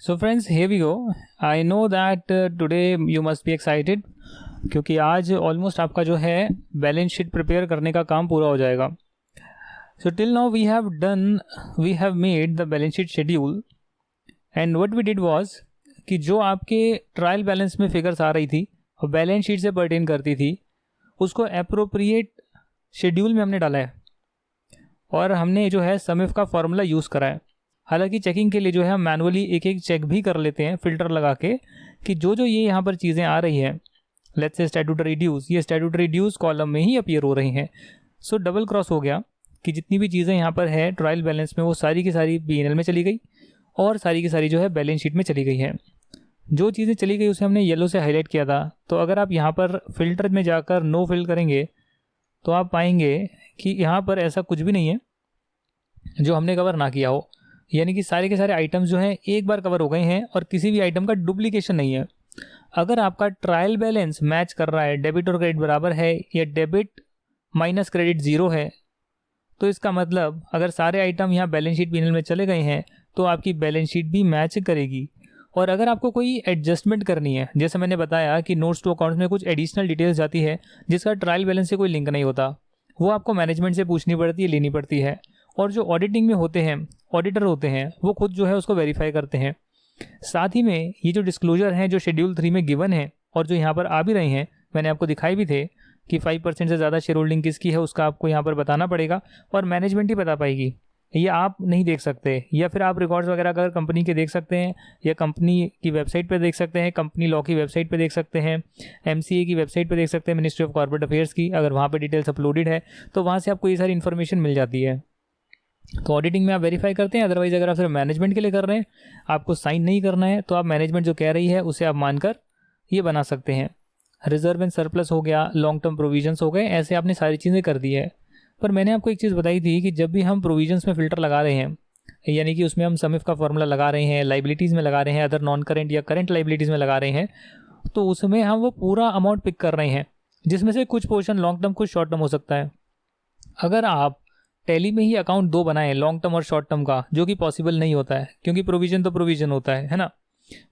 So friends, here we go. I know that today you must be excited क्योंकि आज almost आपका जो है बैलेंस शीट प्रिपेयर करने का काम पूरा हो जाएगा. So till now we have made the balance sheet schedule and what we did was कि जो आपके ट्रायल बैलेंस में फिगर्स आ रही थी और बैलेंस शीट से पर्टेन करती थी उसको अप्रोप्रिएट शेड्यूल में हमने डाला है और हमने जो है समिफ का फॉर्मूला यूज़ करा है. हालांकि चेकिंग के लिए जो है हम मैनुअली एक एक चेक भी कर लेते हैं फिल्टर लगा के कि जो ये यहाँ पर चीज़ें आ रही हैं, लेट्स से स्टैट्यूटरी ड्यूज, ये स्टैट्यूटरी ड्यूज कॉलम में ही अपीयर हो रही हैं. सो डबल क्रॉस हो गया कि जितनी भी चीज़ें यहाँ पर है ट्रायल बैलेंस में वो सारी की सारी P&L में चली गई और सारी की सारी जो है बैलेंस शीट में चली गई है. जो चीज़ें चली गई उसे हमने येलो से हाईलाइट किया था. तो अगर आप यहाँ पर फिल्टर में जाकर नो फिल करेंगे तो आप पाएंगे कि यहाँ पर ऐसा कुछ भी नहीं है जो हमने कवर ना किया हो, यानी कि सारे के सारे आइटम्स जो हैं एक बार कवर हो गए हैं और किसी भी आइटम का डुप्लीकेशन नहीं है. अगर आपका ट्रायल बैलेंस मैच कर रहा है, डेबिट और क्रेडिट बराबर है या डेबिट माइनस क्रेडिट ज़ीरो है, तो इसका मतलब अगर सारे आइटम यहाँ बैलेंस शीट P&L में चले गए हैं तो आपकी बैलेंस शीट भी मैच करेगी. और अगर आपको कोई एडजस्टमेंट करनी है, जैसे मैंने बताया कि नोट्स टू अकाउंट्स में कुछ एडिशनल डिटेल्स जाती है जिसका ट्रायल बैलेंस से कोई लिंक नहीं होता, वो आपको मैनेजमेंट से पूछनी पड़ती है, लेनी पड़ती है. और जो ऑडिटिंग में होते हैं, ऑडिटर होते हैं, वो खुद जो है उसको वेरीफाई करते हैं. साथ ही में ये जो डिस्क्लोजर हैं जो शेड्यूल 3 में गिवन है और जो यहाँ पर आ भी रहे हैं, मैंने आपको दिखाए भी थे कि 5% से ज़्यादा शेयर होल्डिंग किसकी है उसका आपको यहाँ पर बताना पड़ेगा और मैनेजमेंट ही बता पाएगी. ये आप नहीं देख सकते, या फिर आप रिकॉर्ड्स वगैरह अगर कंपनी के देख सकते हैं या कंपनी की वेबसाइट पे देख सकते हैं, कंपनी लॉ की वेबसाइट पे देख सकते हैं, MCA की वेबसाइट पे देख सकते हैं, मिनिस्ट्री ऑफ कॉर्पोरेट अफेयर्स की, अगर वहाँ पे डिटेल्स अपलोडेड है तो वहाँ से आपको ये सारी इन्फॉर्मेशन मिल जाती है. तो ऑडिटिंग में आप वेरीफाई करते हैं. अदरवाइज अगर आप सिर्फ मैनेजमेंट के लिए कर रहे हैं, आपको साइन नहीं करना है, तो आप मैनेजमेंट जो कह रही है उसे आप मानकर ये बना सकते हैं. रिजर्व एंड सरप्लस हो गया, लॉन्ग टर्म प्रोविजंस हो गए, ऐसे आपने सारी चीज़ें कर दी है. पर मैंने आपको एक चीज़ बताई थी कि जब भी हम प्रोविजंस में फ़िल्टर लगा रहे हैं, यानी कि उसमें हम समिफ का फॉर्मूला लगा रहे हैं, लाइबिलिटीज़ में लगा रहे हैं, अदर नॉन करेंट या करेंट लाइबिलिटीज़ में लगा रहे हैं, तो उसमें हम वो पूरा अमाउंट पिक कर रहे हैं जिसमें से कुछ पोर्शन लॉन्ग टर्म कुछ शॉर्ट टर्म हो सकता है. अगर आप टैली में ही अकाउंट दो बनाएं, लॉन्ग टर्म और शॉर्ट टर्म का, जो कि पॉसिबल नहीं होता है क्योंकि प्रोविजन तो प्रोविजन होता है ना,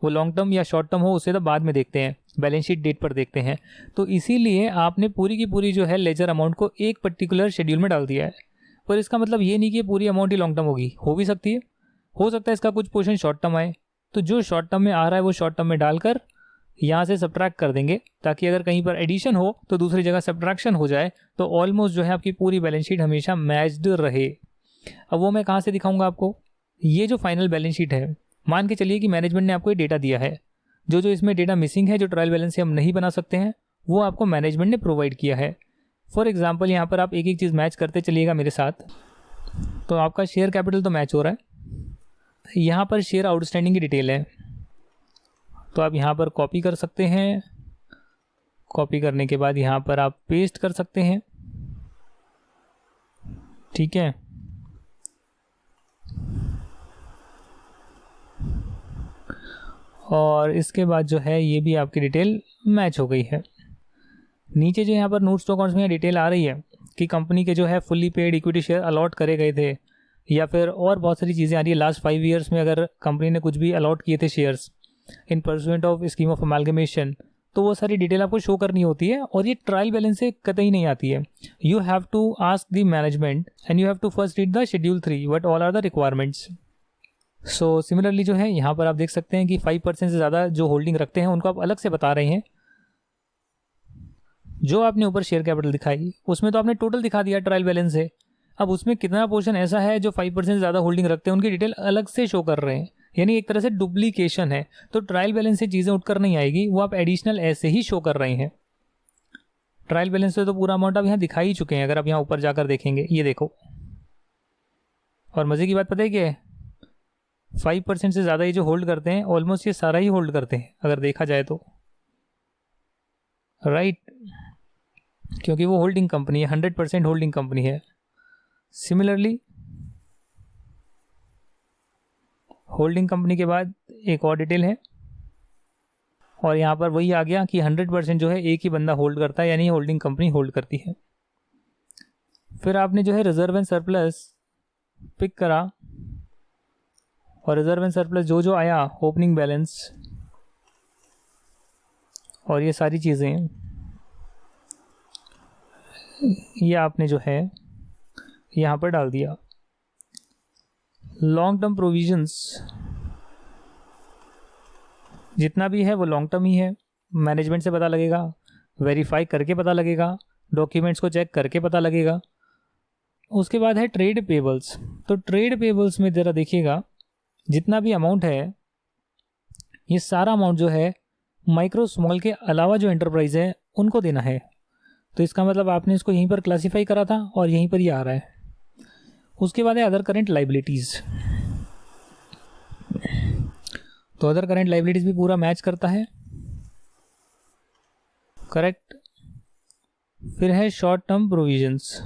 वो लॉन्ग टर्म या शॉर्ट टर्म हो उसे तो बाद में देखते हैं, बैलेंस शीट डेट पर देखते हैं. तो इसीलिए आपने पूरी की पूरी जो है लेजर अमाउंट को एक पर्टिकुलर शेड्यूल में डाल दिया है. पर इसका मतलब ये नहीं कि पूरी अमाउंट ही लॉन्ग टर्म होगी, हो भी सकती है, हो सकता है इसका कुछ पोर्शन शॉर्ट टर्म आए, तो जो शॉर्ट टर्म में आ रहा है वो शॉर्ट टर्म में डालकर यहाँ से सब्ट्रैक्ट कर देंगे ताकि अगर कहीं पर एडिशन हो तो दूसरी जगह सब्ट्रैक्शन हो जाए, तो ऑलमोस्ट जो है आपकी पूरी बैलेंस शीट हमेशा मैच्ड रहे. अब वो मैं कहाँ से दिखाऊंगा आपको? ये जो फाइनल बैलेंस शीट है, मान के चलिए कि मैनेजमेंट ने आपको ये डेटा दिया है, जो इसमें डेटा मिसिंग है, जो ट्रायल बैलेंस से हम नहीं बना सकते हैं, वो आपको मैनेजमेंट ने प्रोवाइड किया है. फॉर एग्जाम्पल यहाँ पर आप एक एक चीज़ मैच करते चलिएगा मेरे साथ. तो आपका शेयर कैपिटल तो मैच हो रहा है, यहाँ पर शेयर आउटस्टैंडिंग की डिटेल है, तो आप यहाँ पर कॉपी कर सकते हैं. कॉपी करने के बाद यहाँ पर आप पेस्ट कर सकते हैं, ठीक है. और इसके बाद जो है ये भी आपकी डिटेल मैच हो गई है. नीचे जो यहाँ पर नोट्स टू अकाउंट्स में डिटेल आ रही है कि कंपनी के जो है fully paid equity share allot करे गए थे, या फिर और बहुत सारी चीज़ें आ रही है. लास्ट 5 ईयर्स में अगर कंपनी ने कुछ भी अलॉट किए थे shares in pursuant of scheme of amalgamation, तो वो सारी डिटेल आपको शो करनी होती है और ये ट्रायल बैलेंस से कतई नहीं आती है. You have to ask the management and you have to first read the schedule 3 what all are the requirements. So similarly जो है यहाँ पर आप देख सकते हैं कि 5% से ज़्यादा जो होल्डिंग रखते हैं उनको आप अलग से बता रहे हैं. जो आपने ऊपर शेयर कैपिटल दिखाई उसमें तो आपने टोटल दिखा दिया ट्रायल बैलेंस से. अब उसमें कितना पोर्शन ऐसा है जो 5% से ज़्यादा होल्डिंग रखते हैं, उनकी डिटेल अलग से शो कर रहे हैं, यानी एक तरह से डुप्लीकेशन है. तो ट्रायल बैलेंस से चीज़ें उठकर नहीं आएगी, वो आप एडिशनल ऐसे ही शो कर रहे हैं. ट्रायल बैलेंस से तो पूरा अमाउंट आप यहाँ दिखा ही चुके हैं. अगर आप यहाँ ऊपर जाकर देखेंगे, ये देखो. और मज़े की बात पता है क्या है, 5% से ज़्यादा ये जो होल्ड करते हैं ऑलमोस्ट ये सारा ही होल्ड करते हैं अगर देखा जाए तो, राइट, क्योंकि वो होल्डिंग कंपनी है, 100% होल्डिंग कंपनी है. सिमिलरली होल्डिंग कंपनी के बाद एक और डिटेल है और यहाँ पर वही आ गया कि 100% जो है एक ही बंदा होल्ड करता है, यानी होल्डिंग कंपनी होल्ड करती है. फिर आपने जो है रिजर्व एंड सरप्लस पिक करा और रिजर्व एंड सरप्लस जो जो आया, ओपनिंग बैलेंस और ये सारी चीज़ें, ये आपने जो है यहाँ पर डाल दिया। लॉन्ग टर्म प्रोविजंस जितना भी है वो लॉन्ग टर्म ही है, मैनेजमेंट से पता लगेगा, वेरीफाई करके पता लगेगा, डॉक्यूमेंट्स को चेक करके पता लगेगा। उसके बाद है ट्रेड पेबल्स। तो ट्रेड पेबल्स में ज़रा देखिएगा, जितना भी अमाउंट है ये सारा अमाउंट जो है माइक्रो स्मॉल के अलावा जो एंटरप्राइज है उनको देना है। तो इसका मतलब आपने इसको यहीं पर क्लासीफाई करा था और यहीं पर ही आ रहा है। उसके बाद है अदर करेंट लाइबिलिटीज़। तो अदर करेंट लाइबिलिटीज़ भी पूरा मैच करता है, करेक्ट। फिर है शॉर्ट टर्म प्रोविजंस,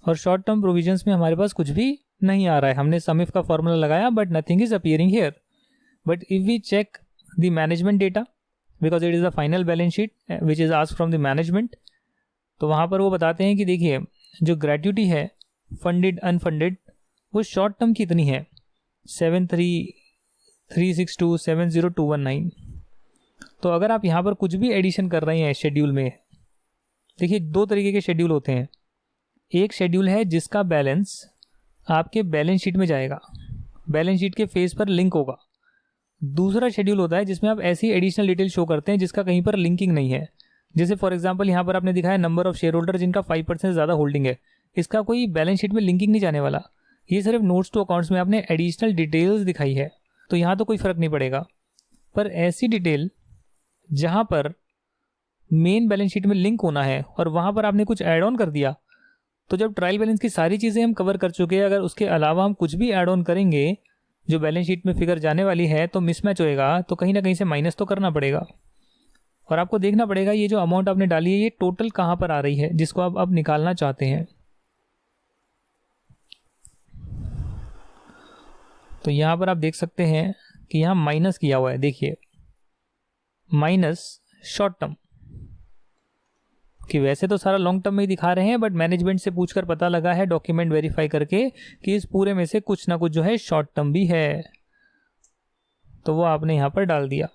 और शॉर्ट टर्म प्रोविजंस में हमारे पास कुछ भी नहीं आ रहा है। हमने सम इफ का फॉर्मूला लगाया but nothing is appearing here. But if we check the management data, because it is the final balance sheet which is asked from the management, तो वहाँ पर वो बताते हैं कि देखिए जो ग्रेट्यूटी है फंडेड अनफंडेड वो शॉर्ट टर्म की इतनी है 73,362,70,219। तो अगर आप यहाँ पर कुछ भी एडिशन कर रहे हैं शेड्यूल में, देखिए दो तरीके के शेड्यूल होते हैं। एक शेड्यूल है जिसका बैलेंस आपके बैलेंस शीट में जाएगा, बैलेंस शीट के फेस पर लिंक होगा। दूसरा शेड्यूल होता है जिसमें आप ऐसी एडिशनल डिटेल शो करते हैं जिसका कहीं पर लिंकिंग नहीं है। जैसे फॉर एग्जांपल यहाँ पर आपने दिखाया नंबर ऑफ शेयर होल्डर जिनका 5% से ज़्यादा होल्डिंग है, इसका कोई बैलेंस शीट में लिंकिंग नहीं जाने वाला। ये सिर्फ नोट्स टू अकाउंट्स में आपने एडिशनल डिटेल्स दिखाई है, तो यहाँ तो कोई फ़र्क नहीं पड़ेगा। पर ऐसी डिटेल जहाँ पर मेन बैलेंस शीट में लिंक होना है और वहाँ पर आपने कुछ ऐड ऑन कर दिया, तो जब ट्रायल बैलेंस की सारी चीज़ें हम कवर कर चुके हैं, अगर उसके अलावा हम कुछ भी ऐड ऑन करेंगे जो बैलेंस शीट में फिगर जाने वाली है तो मिसमैच होएगा, तो कहीं ना कहीं से माइनस तो करना पड़ेगा। और आपको देखना पड़ेगा ये जो अमाउंट आपने डाली है ये टोटल कहाँ पर आ रही है जिसको आप अब निकालना चाहते हैं। तो यहाँ पर आप देख सकते हैं कि यहाँ माइनस किया हुआ है, देखिए माइनस शॉर्ट टर्म, कि वैसे तो सारा लॉन्ग टर्म में ही दिखा रहे हैं बट मैनेजमेंट से पूछकर पता लगा है डॉक्यूमेंट वेरीफाई करके कि इस पूरे में से कुछ ना कुछ जो है शॉर्ट टर्म भी है, तो वो आपने यहाँ पर डाल दिया।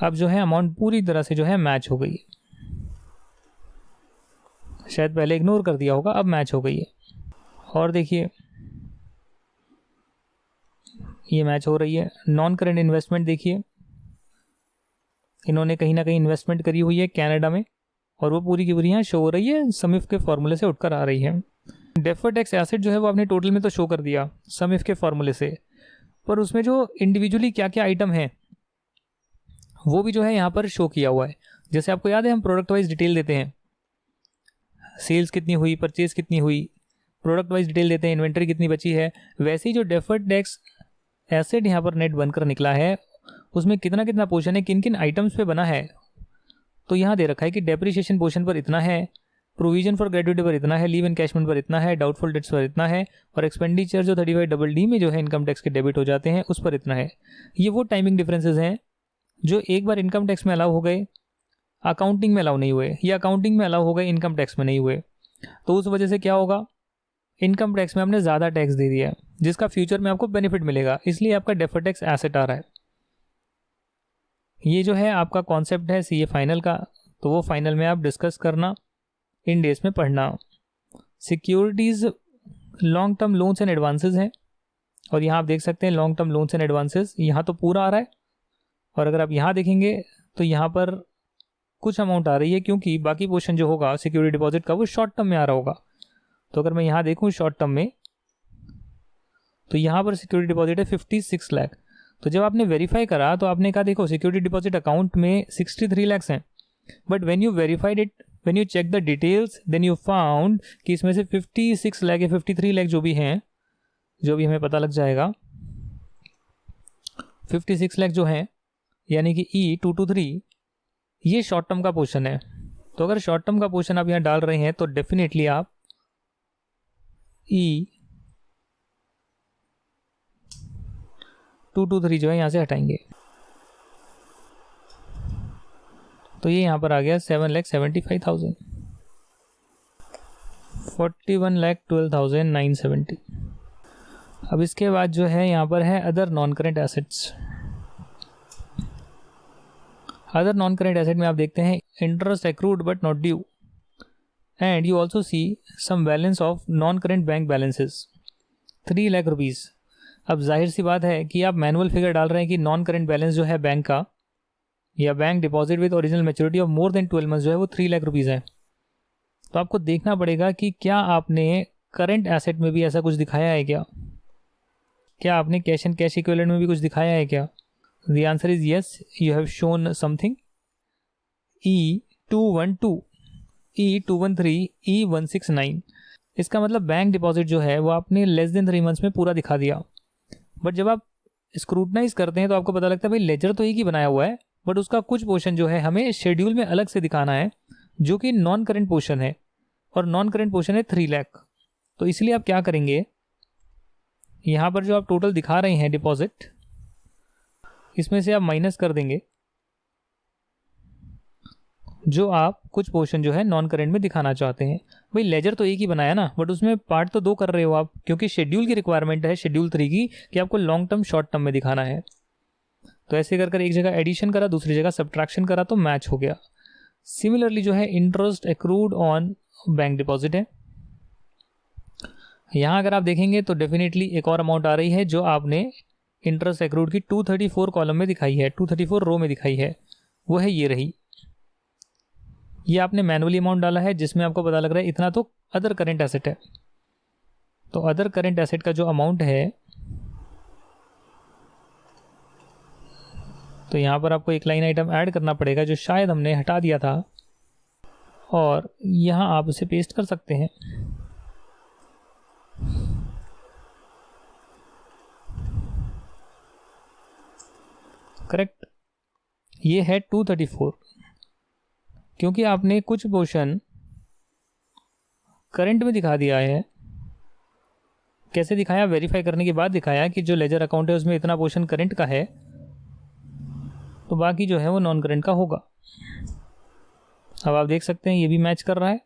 अब जो है अमाउंट पूरी तरह से जो है मैच हो गई है, शायद पहले इग्नोर कर दिया होगा, अब मैच हो गई है। और देखिए ये मैच हो रही है। नॉन करेंट इन्वेस्टमेंट देखिए, इन्होंने कहीं ना कहीं इन्वेस्टमेंट करी हुई है कनाडा में और वो पूरी की पूरी यहाँ शो हो रही है, समिफ के फॉर्मूले से उठकर आ रही है। डेफर्ड टैक्स एसेट जो है वो आपने टोटल में तो शो कर दिया समिफ के फॉर्मूले से, पर उसमें जो इंडिविजुअली क्या क्या आइटम है वो भी जो है यहाँ पर शो किया हुआ है। जैसे आपको याद है हम प्रोडक्ट वाइज डिटेल देते हैं, सेल्स कितनी हुई, परचेज कितनी हुई, प्रोडक्ट वाइज डिटेल देते हैं, इन्वेंट्री कितनी बची है। वैसे ही जो डेफर्ड टैक्स एसेट यहाँ पर नेट बनकर निकला है उसमें कितना कितना पोर्शन है, किन किन आइटम्स पे बना है, तो यहाँ दे रखा है कि डेप्रिसिएशन पोर्शन पर इतना है, प्रोविजन फॉर ग्रेट्यूटी पर इतना है, लीव एनकैशमेंट पर इतना है, डाउटफुल डेट्स पर इतना है, और एक्सपेंडिचर जो 35DD में जो है इनकम टैक्स के डेबिट हो जाते हैं उस पर इतना है। ये वो टाइमिंग डिफरेंसेस हैं जो एक बार इनकम टैक्स में अलाउ हो गए, अकाउंटिंग में अलाउ नहीं हुए, या अकाउंटिंग में अलाउ हो गए, इनकम टैक्स में नहीं हुए। तो उस वजह से क्या होगा, इनकम टैक्स में आपने ज़्यादा टैक्स दे दिया जिसका फ्यूचर में आपको बेनिफिट मिलेगा, इसलिए आपका डेफर्ड टैक्स एसेट आ रहा है। ये जो है आपका कॉन्सेप्ट है सीए फाइनल का, तो वो फाइनल में आप डिस्कस करना, इन डेज में पढ़ना। Securities long term loans and advances हैं, और यहाँ आप देख सकते हैं long term loans and advances यहाँ तो पूरा आ रहा है, और अगर आप यहाँ देखेंगे तो यहाँ पर कुछ अमाउंट आ रही है क्योंकि बाकी पोर्शन जो होगा सिक्योरिटी डिपॉजिट का वो शॉर्ट टर्म में आ रहा होगा। तो अगर मैं यहाँ देखूँ शॉर्ट टर्म में, तो यहाँ पर सिक्योरिटी डिपॉजिट है 56 लाख। तो जब आपने वेरीफाई करा तो आपने कहा देखो सिक्योरिटी डिपॉजिट अकाउंट में 63 लाख हैं, but when you verified it, when you check the details, then you found कि इसमें से 56 लाख या 53 लाख जो भी हैं, जो भी हमें पता लग जाएगा, 56 लाख जो हैं यानी कि E223 ये शॉर्ट टर्म का पोर्शन है। तो अगर शॉर्ट टर्म का पोर्शन आप यहाँ डाल रहे हैं तो डेफिनेटली आप E223 जो है यहाँ से हटाएंगे, तो ये यहाँ पर आ गया 7,75,000, 41,12,970। अब इसके बाद जो है यहाँ पर है other non current assets. Other non current asset में आप देखते हैं interest accrued but not due, and you also see some balance of non current bank balances 3 lakh rupees. अब जाहिर सी बात है कि आप मैनुअल फिगर डाल रहे हैं कि नॉन करेंट बैलेंस जो है बैंक का या bank deposit with original maturity of more than 12 months जो है वो 3 लाख रुपीज़ है। तो आपको देखना पड़ेगा कि क्या आपने करंट एसेट में भी ऐसा कुछ दिखाया है क्या आपने कैश एंड कैश इक्विवेलेंट में भी कुछ दिखाया है क्या? The answer is yes, you have shown something E212, E213, E169। इसका मतलब बैंक डिपॉजिट जो है वो आपने लेस देन 3 मंथ्स में पूरा दिखा दिया। बट जब आप स्क्रूटनाइज करते हैं तो आपको पता लगता है भाई लेजर तो एक ही बनाया हुआ है, बट उसका कुछ पोर्शन जो है हमें शेड्यूल में अलग से दिखाना है जो कि नॉन करेंट पोर्शन है, और नॉन करेंट पोर्शन है 3 लाख। तो इसलिए आप क्या करेंगे, यहाँ पर जो आप टोटल दिखा रहे हैं डिपॉजिट, इसमें से आप माइनस कर देंगे जो आप कुछ पोर्शन जो है नॉन करेंट में दिखाना चाहते हैं। भाई लेजर तो एक ही बनाया ना, बट उसमें पार्ट तो 2 कर रहे हो आप, क्योंकि शेड्यूल की रिक्वायरमेंट है शेड्यूल 3 की कि आपको लॉन्ग टर्म शॉर्ट टर्म में दिखाना है। तो ऐसे कर एक जगह एडिशन करा, दूसरी जगह सब्ट्रैक्शन करा, तो मैच हो गया। सिमिलरली जो है interest accrued on bank deposit है। यहाँ अगर आप देखेंगे तो डेफिनेटली एक और अमाउंट आ रही है जो आपने इंटरेस्ट एक्रूड की 234 कॉलम में दिखाई है, 234 रो में दिखाई है, वो है ये रही। ये आपने मैनुअली अमाउंट डाला है जिसमें आपको पता लग रहा है इतना तो अदर करेंट एसेट है। तो अदर करेंट एसेट का जो अमाउंट है, तो यहाँ पर आपको एक लाइन आइटम ऐड करना पड़ेगा जो शायद हमने हटा दिया था, और यहाँ आप उसे पेस्ट कर सकते हैं। करेक्ट, ये है 234, क्योंकि आपने कुछ पोर्शन करंट में दिखा दिया है। कैसे दिखाया? वेरीफाई करने के बाद दिखाया कि जो लेजर अकाउंट है उसमें इतना पोर्शन करंट का है, तो बाकी जो है वो नॉन करंट का होगा। अब आप देख सकते हैं ये भी मैच कर रहा है,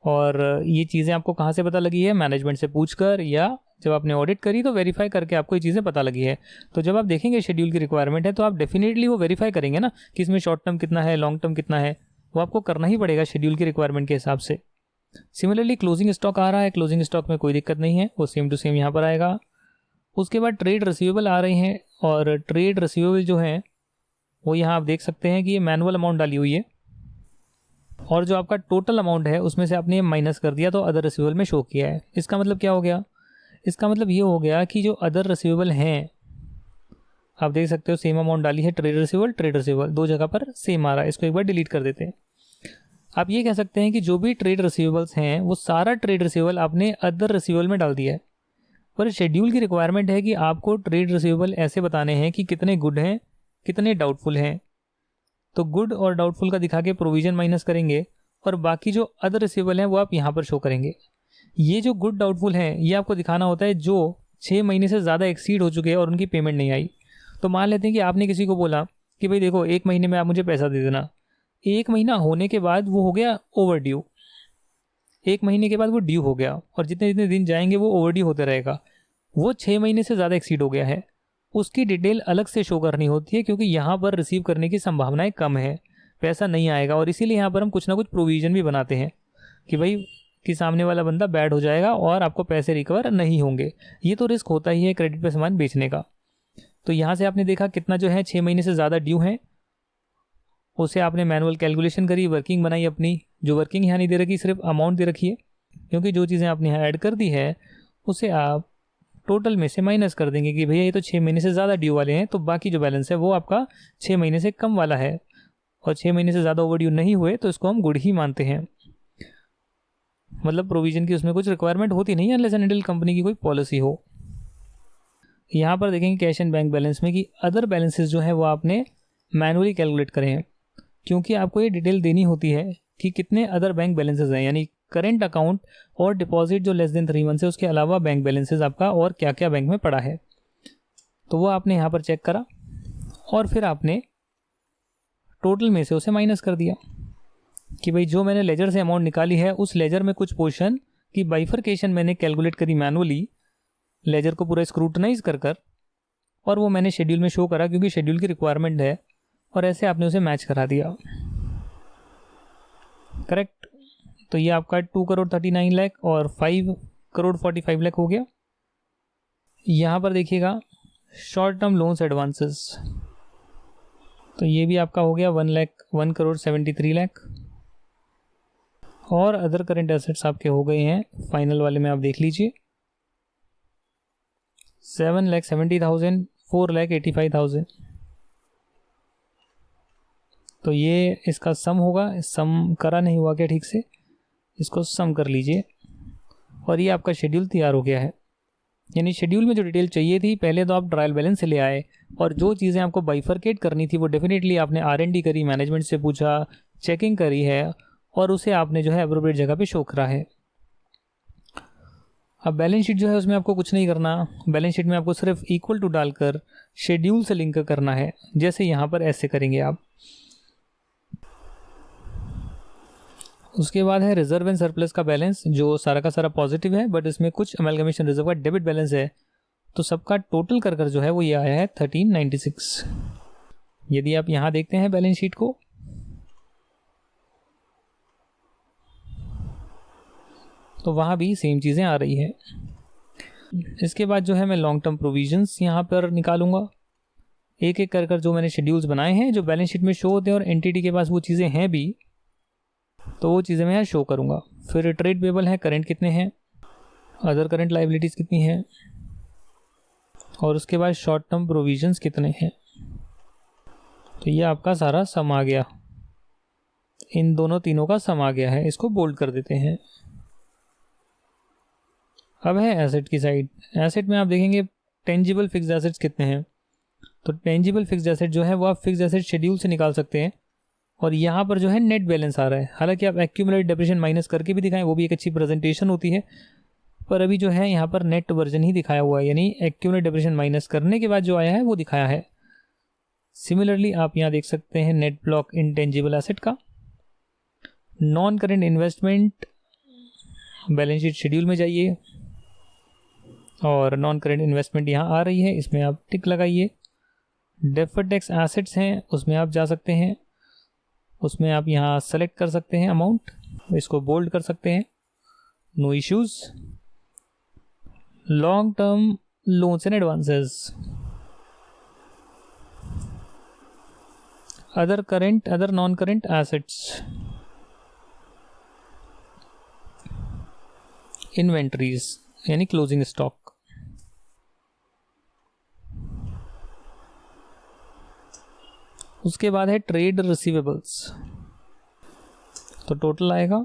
और ये चीज़ें आपको कहाँ से पता लगी है? मैनेजमेंट से पूछकर, या जब आपने ऑडिट करी तो वेरीफाई करके आपको ये चीज़ें पता लगी है। तो जब आप देखेंगे शेड्यूल की रिक्वायरमेंट है तो आप डेफिनेटली वो वेरीफाई करेंगे ना कि इसमें शॉर्ट टर्म कितना है, लॉन्ग टर्म कितना है, वो आपको करना ही पड़ेगा शेड्यूल की रिक्वायरमेंट के हिसाब से। सिमिलरली क्लोजिंग स्टॉक आ रहा है, क्लोजिंग स्टॉक में कोई दिक्कत नहीं है, वो सेम टू सेम यहाँ पर आएगा। उसके बाद ट्रेड रिसीवेबल आ रहे हैं, और ट्रेड रिसीवेबल जो है वो यहाँ आप देख सकते हैं कि ये मैनुअल अमाउंट डाली हुई है, और जो आपका टोटल अमाउंट है उसमें से आपने माइनस कर दिया तो अदर रिसीवेबल में शो किया है। इसका मतलब क्या हो गया? इसका मतलब ये हो गया कि जो अदर रिसीवेबल हैं, आप देख सकते हो सेम अमाउंट डाली है, ट्रेड रिसीवेबल 2 जगह पर सेम आ रहा है। इसको एक बार डिलीट कर देते हैं। आप ये कह सकते हैं कि जो भी ट्रेड रिसीवेबल्स हैं वो सारा ट्रेड रिसीवेबल आपने अदर रिसीवेबल में डाल दिया है, पर शेड्यूल की रिक्वायरमेंट है कि आपको ट्रेड रिसीवेबल ऐसे बताने हैं कि कितने गुड हैं, कितने डाउटफुल हैं। तो गुड और डाउटफुल का दिखा के प्रोविजन माइनस करेंगे, और बाकी जो अदर रिसीवेबल हैं वो आप यहाँ पर शो करेंगे। ये जो गुड डाउटफुल हैं ये आपको दिखाना होता है जो 6 महीने से ज़्यादा एक्सीड हो चुके हैं और उनकी पेमेंट नहीं आई। तो मान लेते हैं कि आपने किसी को बोला कि भाई देखो 1 महीने में आप मुझे पैसा दे देना, 1 महीना होने के बाद वो हो गया ओवर ड्यू, 1 महीने के बाद वो ड्यू हो गया, और जितने जितने दिन जाएंगे वो ओवर ड्यू होते रहेगा। वो 6 महीने से ज़्यादा एक्सीड हो गया है, उसकी डिटेल अलग से शो करनी होती है, क्योंकि यहाँ पर रिसीव करने की संभावनाएं कम है, पैसा नहीं आएगा। और इसीलिए यहाँ पर हम कुछ ना कुछ प्रोविज़न भी बनाते हैं कि भाई कि सामने वाला बंदा बैड हो जाएगा और आपको पैसे रिकवर नहीं होंगे। ये तो रिस्क होता ही है क्रेडिट पे सामान बेचने का। तो यहाँ से आपने देखा कितना जो है 6 महीने से ज़्यादा ड्यू है, उसे आपने मैनुअल कैलकुलेशन करी, वर्किंग बनाई अपनी। जो वर्किंग यहाँ नहीं दे रखी, सिर्फ अमाउंट दे रखी है, क्योंकि जो चीज़ें आपने यहाँ ऐड कर दी है उसे आप टोटल में से माइनस कर देंगे कि भैया ये तो 6 महीने से ज़्यादा ड्यू वाले हैं, तो बाकी जो बैलेंस है वो आपका 6 महीने से कम वाला है, और 6 महीने से ज़्यादा ओवर ड्यू नहीं हुए तो इसको हम गुड ही मानते हैं। मतलब प्रोविजन की उसमें कुछ रिक्वायरमेंट होती नहीं है अनलेस एंड अनटिल कंपनी की कोई पॉलिसी हो। यहाँ पर देखेंगे कैश एंड बैंक बैलेंस में कि अदर बैलेंसेस जो है वो आपने मैनुअली कैलकुलेट करें हैं, क्योंकि आपको ये डिटेल देनी होती है कि कितने अदर बैंक बैलेंसेस हैं, यानी करेंट अकाउंट और डिपॉजिट जो लेस देन 3 मंथ है, उसके अलावा बैंक बैलेंसेस आपका और क्या क्या बैंक में पड़ा है। तो वो आपने यहाँ पर चेक करा, और फिर आपने टोटल में से उसे माइनस कर दिया कि भाई जो मैंने लेजर से अमाउंट निकाली है उस लेजर में कुछ पोर्शन की बाइफरकेशन मैंने कैलकुलेट करी मैनुअली, लेजर को पूरा स्क्रूटनाइज कर और वो मैंने शेड्यूल में शो करा क्योंकि शेड्यूल की रिक्वायरमेंट है, और ऐसे आपने उसे मैच करा दिया। करेक्ट। तो ये आपका 2 करोड़ 39 लाख और 5 करोड़ 45 लाख हो गया। यहाँ पर देखिएगा शॉर्ट टर्म लोन्स एडवांसेस, तो ये भी आपका हो गया 1 करोड़ 73 लाख। और अदर करेंट एसेट्स आपके हो गए हैं फाइनल वाले में, आप देख लीजिए 7,70,000, 4,85,000। तो ये इसका सम होगा, सम करा नहीं हुआ क्या ठीक से, इसको सम कर लीजिए और ये आपका शेड्यूल तैयार हो गया है। यानी शेड्यूल में जो डिटेल चाहिए थी पहले तो आप ट्रायल बैलेंस से ले आए, और जो चीज़ें आपको बाइफरकेट करनी थी वो डेफिनेटली आपने R&D करी, मैनेजमेंट से पूछा, चेकिंग करी है और उसे आपने जो है एप्रोप्रिएट जगह पे शो करा है। अब बैलेंस शीट जो है उसमें आपको कुछ नहीं करना, बैलेंस शीट में आपको सिर्फ इक्वल टू डालकर शेड्यूल से लिंक करना है, जैसे यहाँ पर ऐसे करेंगे आप। उसके बाद है रिजर्व एंड सरप्लस का बैलेंस, जो सारा का सारा पॉजिटिव है, बट इसमें कुछ अमेलगमेशन रिजर्व का डेबिट बैलेंस है, तो सबका टोटल कर जो है वो ये आया है 1396। यदि आप यहाँ देखते हैं बैलेंस शीट को, तो वहाँ भी सेम चीज़ें आ रही है। इसके बाद जो है मैं लॉन्ग टर्म प्रोविजंस यहाँ पर निकालूंगा, एक एक कर जो मैंने शेड्यूल्स बनाए हैं जो बैलेंस शीट में शो होते हैं और एंटिटी के पास वो चीज़ें हैं भी, तो वो चीज़ें मैं यहाँ शो करूँगा। फिर ट्रेड पेबल है, करंट कितने हैं, अदर करंट लाइबिलिटीज़ कितनी हैं, और उसके बाद शॉर्ट टर्म प्रोविजंस कितने हैं। तो ये आपका सारा सम आ गया, इन दोनों तीनों का सम आ गया है, इसको बोल्ड कर देते हैं। अब है एसेट की साइड। एसेट में आप देखेंगे टेंजिबल फिक्स्ड एसेट्स कितने हैं, तो टेंजिबल फिक्स्ड एसेट जो है वो आप फिक्स्ड एसेट शेड्यूल से निकाल सकते हैं, और यहाँ पर जो है नेट बैलेंस आ रहा है। हालांकि आप एक्यूमुलेट डेप्रिसिएशन माइनस करके भी दिखाएं, वो भी एक अच्छी प्रेजेंटेशन होती है, पर अभी जो है यहाँ पर नेट वर्जन ही दिखाया हुआ है, यानी एक्यूमुलेट डेप्रिसिएशन माइनस करने के बाद जो आया है वो दिखाया है। सिमिलरली आप यहाँ देख सकते हैं नेट ब्लॉक इंटेंजिबल एसेट का। Non current investment balance sheet schedule में जाइए और नॉन करेंट इन्वेस्टमेंट यहाँ आ रही है, इसमें आप टिक लगाइए। डेफर्ड टैक्स एसेट्स हैं, उसमें आप जा सकते हैं, उसमें आप यहाँ सेलेक्ट कर सकते हैं अमाउंट, इसको बोल्ड कर सकते हैं, no issues. Long term loans and advances, other current other non current assets, inventories यानी क्लोजिंग स्टॉक, उसके बाद है ट्रेड रिसीवेबल्स। तो टोटल आएगा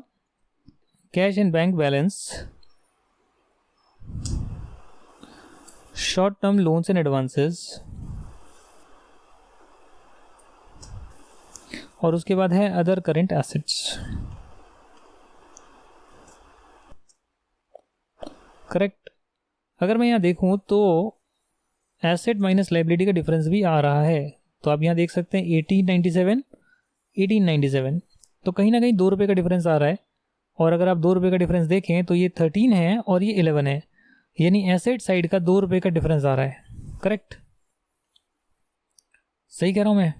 cash and bank balance, short term loans and advances, और उसके बाद है अदर करेंट एसेट्स। करेक्ट। अगर मैं यहाँ देखूँ तो एसेट माइनस लायबिलिटी का डिफरेंस भी आ रहा है, तो आप यहाँ देख सकते हैं 1897, 1897, तो कहीं ना कहीं 2 रुपये का डिफरेंस आ रहा है। और अगर आप 2 रुपये का डिफरेंस देखें तो ये 13 है और ये 11 है, यानी एसेट साइड का 2 रुपये का डिफरेंस आ रहा है। करेक्ट, सही कह रहा हूँ मैं।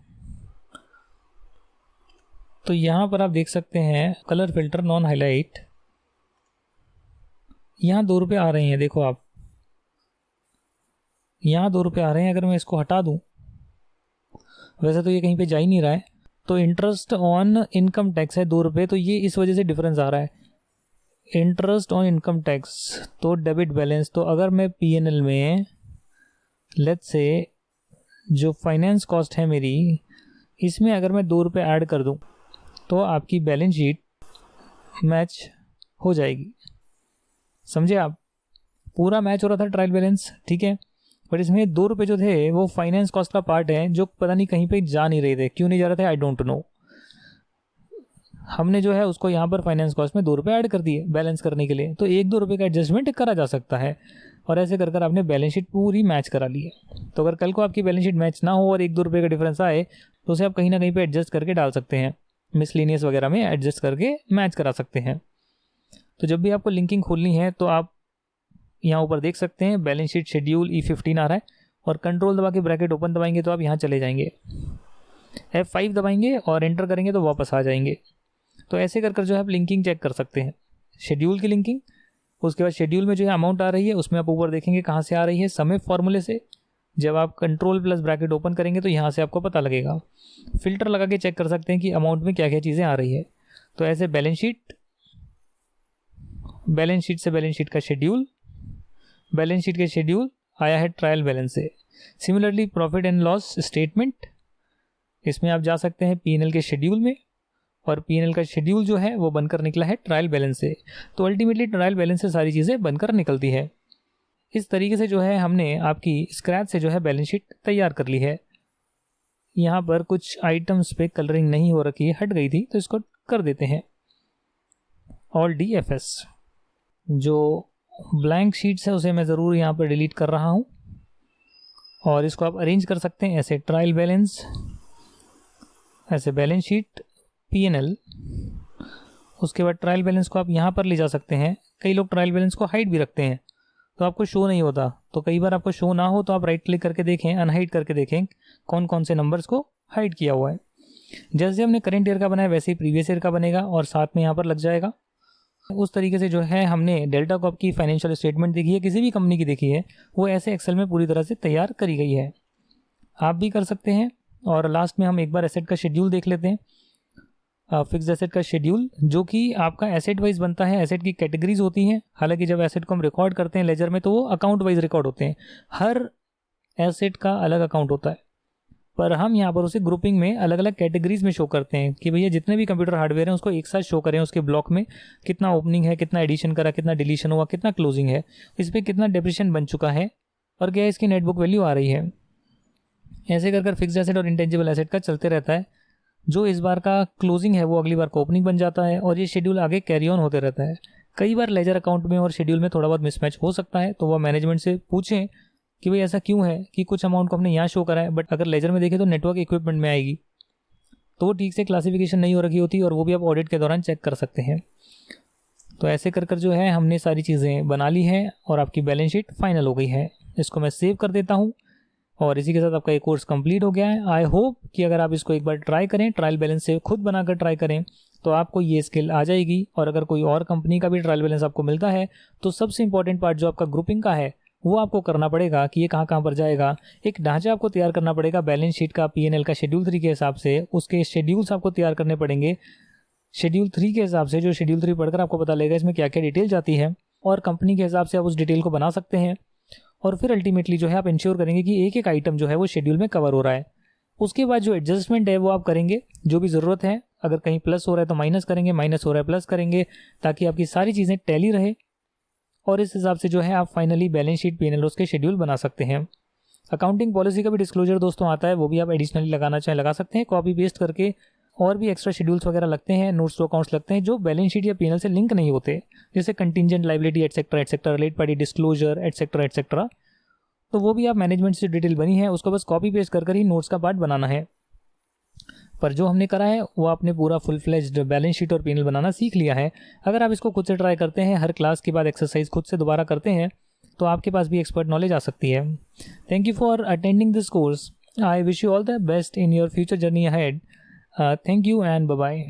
तो यहाँ पर आप देख सकते हैं कलर फिल्टर नॉन हाईलाइट, यहाँ 2 रुपये आ रहे हैं, देखो आप यहाँ 2 रुपये आ रहे हैं। अगर मैं इसको हटा दूँ, वैसे तो ये कहीं पे जा ही नहीं रहा है, तो इंटरेस्ट ऑन इनकम टैक्स है 2 रुपये, तो ये इस वजह से डिफरेंस आ रहा है। इंटरेस्ट ऑन इनकम टैक्स तो डेबिट बैलेंस, तो अगर मैं P&L में लेट्स से जो फाइनेंस कॉस्ट है मेरी, इसमें अगर मैं 2 रुपये ऐड कर दूं तो आपकी बैलेंस शीट मैच हो जाएगी। समझे आप, पूरा मैच हो रहा था ट्रायल बैलेंस, ठीक है, बट इसमें 2 रुपये जो थे वो फाइनेंस कॉस्ट का पार्ट है, जो पता नहीं कहीं पे जा नहीं रहे थे। क्यों नहीं जा रहे थे, आई डोंट नो। हमने जो है उसको यहाँ पर फाइनेंस कॉस्ट में 2 रुपये ऐड कर दिए बैलेंस करने के लिए, तो 1-2 रुपये का एडजस्टमेंट करा जा सकता है, और ऐसे कर आपने बैलेंस शीट पूरी मैच करा ली है। तो अगर कल को आपकी बैलेंस शीट मैच ना हो और 1-2 रुपये का डिफरेंस आए, तो उसे आप कहीं ना कहीं पे एडजस्ट करके डाल सकते हैं, मिसलिनियस वगैरह में एडजस्ट करके मैच करा सकते हैं। तो जब भी आपको लिंकिंग खोलनी है तो आप यहाँ ऊपर देख सकते हैं बैलेंस शीट शेड्यूल E15 आ रहा है, और कंट्रोल दबा के ब्रैकेट ओपन दबाएंगे तो आप यहाँ चले जाएंगे, F5 दबाएंगे और एंटर करेंगे तो वापस आ जाएंगे। तो ऐसे कर जो है आप लिंकिंग चेक कर सकते हैं, शेड्यूल की लिंकिंग। उसके बाद शेड्यूल में जो है अमाउंट आ रही है उसमें आप ऊपर देखेंगे कहाँ से आ रही है, समय फॉर्मूले से। जब आप कंट्रोल प्लस ब्रैकेट ओपन करेंगे तो यहाँ से आपको पता लगेगा। फिल्टर लगा के चेक कर सकते हैं कि अमाउंट में क्या क्या चीज़ें आ रही है। तो ऐसे बैलेंस शीट से बैलेंस शीट का शेड्यूल, बैलेंस शीट के शेड्यूल आया है ट्रायल बैलेंस से। Similarly profit and loss statement, इसमें आप जा सकते हैं P&L के शेड्यूल में, और P&L का शेड्यूल जो है वो बनकर निकला है ट्रायल बैलेंस से। तो अल्टीमेटली ट्रायल बैलेंस से सारी चीज़ें बनकर निकलती है। इस तरीके से जो है हमने आपकी स्क्रैच से जो है बैलेंस शीट तैयार कर ली है। यहाँ पर कुछ आइटम्स पे कलरिंग नहीं हो रखी है, हट गई थी, तो इसको कर देते हैं ऑल DFS। जो ब्लैंक शीट्स है उसे मैं ज़रूर यहाँ पर डिलीट कर रहा हूँ, और इसको आप अरेंज कर सकते हैं ऐसे ट्रायल बैलेंस, ऐसे बैलेंस शीट P&L। उसके बाद ट्रायल बैलेंस को आप यहाँ पर ले जा सकते हैं। कई लोग ट्रायल बैलेंस को हाइड भी रखते हैं तो आपको शो नहीं होता, तो कई बार आपको शो ना हो तो आप राइट क्लिक करके देखें, अनहाइड करके देखें कौन कौन से नंबर्स को हाइड किया हुआ है। जैसे हमने करंट ईयर का बनाया वैसे ही प्रीवियस ईयर का बनेगा और साथ में यहाँ पर लग जाएगा। उस तरीके से जो है हमने डेल्टा कॉप की फाइनेंशियल स्टेटमेंट देखी है, किसी भी कंपनी की देखी है, वो ऐसे एक्सेल में पूरी तरह से तैयार करी गई है। आप भी कर सकते हैं। और लास्ट में हम एक बार एसेट का शेड्यूल देख लेते हैं, फिक्स्ड एसेट का शेड्यूल, जो कि आपका एसेट वाइज बनता है। एसेट की कैटेगरीज होती हैं, हालांकि जब एसेट को हम रिकॉर्ड करते हैं लेजर में तो वो अकाउंट वाइज रिकॉर्ड होते हैं, हर एसेट का अलग अकाउंट होता है, पर हम यहाँ पर उसे ग्रुपिंग में अलग अलग कैटेगरीज में शो करते हैं कि भैया जितने भी कंप्यूटर हार्डवेयर हैं उसको एक साथ शो करें, उसके ब्लॉक में कितना ओपनिंग है, कितना एडिशन करा, कितना डिलीशन हुआ, कितना क्लोजिंग है, इस पर कितना डेप्रिसिएशन बन चुका है, और क्या इसकी नेटबुक वैल्यू आ रही है। ऐसे कर फिक्स्ड एसेट और इंटेंजिबल एसेट का चलते रहता है। जो इस बार का क्लोजिंग है वो अगली बार का ओपनिंग बन जाता है, और ये शेड्यूल आगे कैरी ऑन होते रहता है। कई बार लेजर अकाउंट में और शेड्यूल में थोड़ा बहुत मिसमैच हो सकता है, तो वह मैनेजमेंट से पूछें कि भाई ऐसा क्यों है कि कुछ अमाउंट को हमने यहाँ शो करा है बट अगर लेजर में देखें तो नेटवर्क इक्विपमेंट में आएगी, तो वो ठीक से क्लासिफिकेशन नहीं हो रखी होती, और वो भी आप ऑडिट के दौरान चेक कर सकते हैं। तो ऐसे कर जो है हमने सारी चीज़ें बना ली हैं और आपकी बैलेंस शीट फाइनल हो गई है। इसको मैं सेव कर देता हूँ, और इसी के साथ आपका ये कोर्स कंप्लीट हो गया है। आई होप कि अगर आप इसको एक बार ट्राई करें, ट्रायल बैलेंस से खुद बनाकर ट्राई करें, तो आपको ये स्किल आ जाएगी। और अगर कोई और कंपनी का भी ट्रायल बैलेंस आपको मिलता है तो सबसे इंपॉर्टेंट पार्ट जो आपका ग्रुपिंग का है वो आपको करना पड़ेगा कि ये कहाँ कहाँ पर जाएगा। एक ढांचा आपको तैयार करना पड़ेगा बैलेंस शीट का, P&L का शेड्यूल 3 के हिसाब से, उसके शेड्यूल्स आपको तैयार करने पड़ेंगे शेड्यूल 3 के हिसाब से। जो शेड्यूल 3 पढ़कर आपको पता लगेगा इसमें क्या क्या डिटेल जाती है, और कंपनी के हिसाब से आप उस डिटेल को बना सकते हैं। और फिर अल्टीमेटली जो है आप इंश्योर करेंगे कि एक एक आइटम जो है वो शेड्यूल में कवर हो रहा है। उसके बाद जो एडजस्टमेंट है वो आप करेंगे, जो भी ज़रूरत है। अगर कहीं प्लस हो रहा है तो माइनस करेंगे, माइनस हो रहा है प्लस करेंगे, ताकि आपकी सारी चीज़ें टैली रहे, और इस हिसाब से जो है आप फाइनली बैलेंस शीट P&L उसके शेड्यूल बना सकते हैं। अकाउंटिंग पॉलिसी का भी डिस्क्लोजर दोस्तों आता है, वो भी आप एडिशनली लगाना चाहें लगा सकते हैं, कॉपी पेस्ट करके। और भी एक्स्ट्रा शेड्यूल्स वगैरह लगते हैं, नोट्स टू अकाउंट्स लगते हैं जो बैलेंस शीट या P&L से लिंक नहीं होते, जैसे contingent liability etcetera, related party disclosure etcetera. तो वो भी आप मैनेजमेंट से डिटेल बनी है उसको बस कॉपी पेस्ट कर ही नोट्स का पार्ट बनाना है। पर जो हमने करा है वो आपने पूरा फुल फ्लेज्ड बैलेंस शीट और P&L बनाना सीख लिया है। अगर आप इसको खुद से ट्राई करते हैं, हर क्लास के बाद एक्सरसाइज खुद से दोबारा करते हैं, तो आपके पास भी एक्सपर्ट नॉलेज आ सकती है। Thank you for attending this course. I wish you all the best in your future journey ahead. Thank you and bye bye.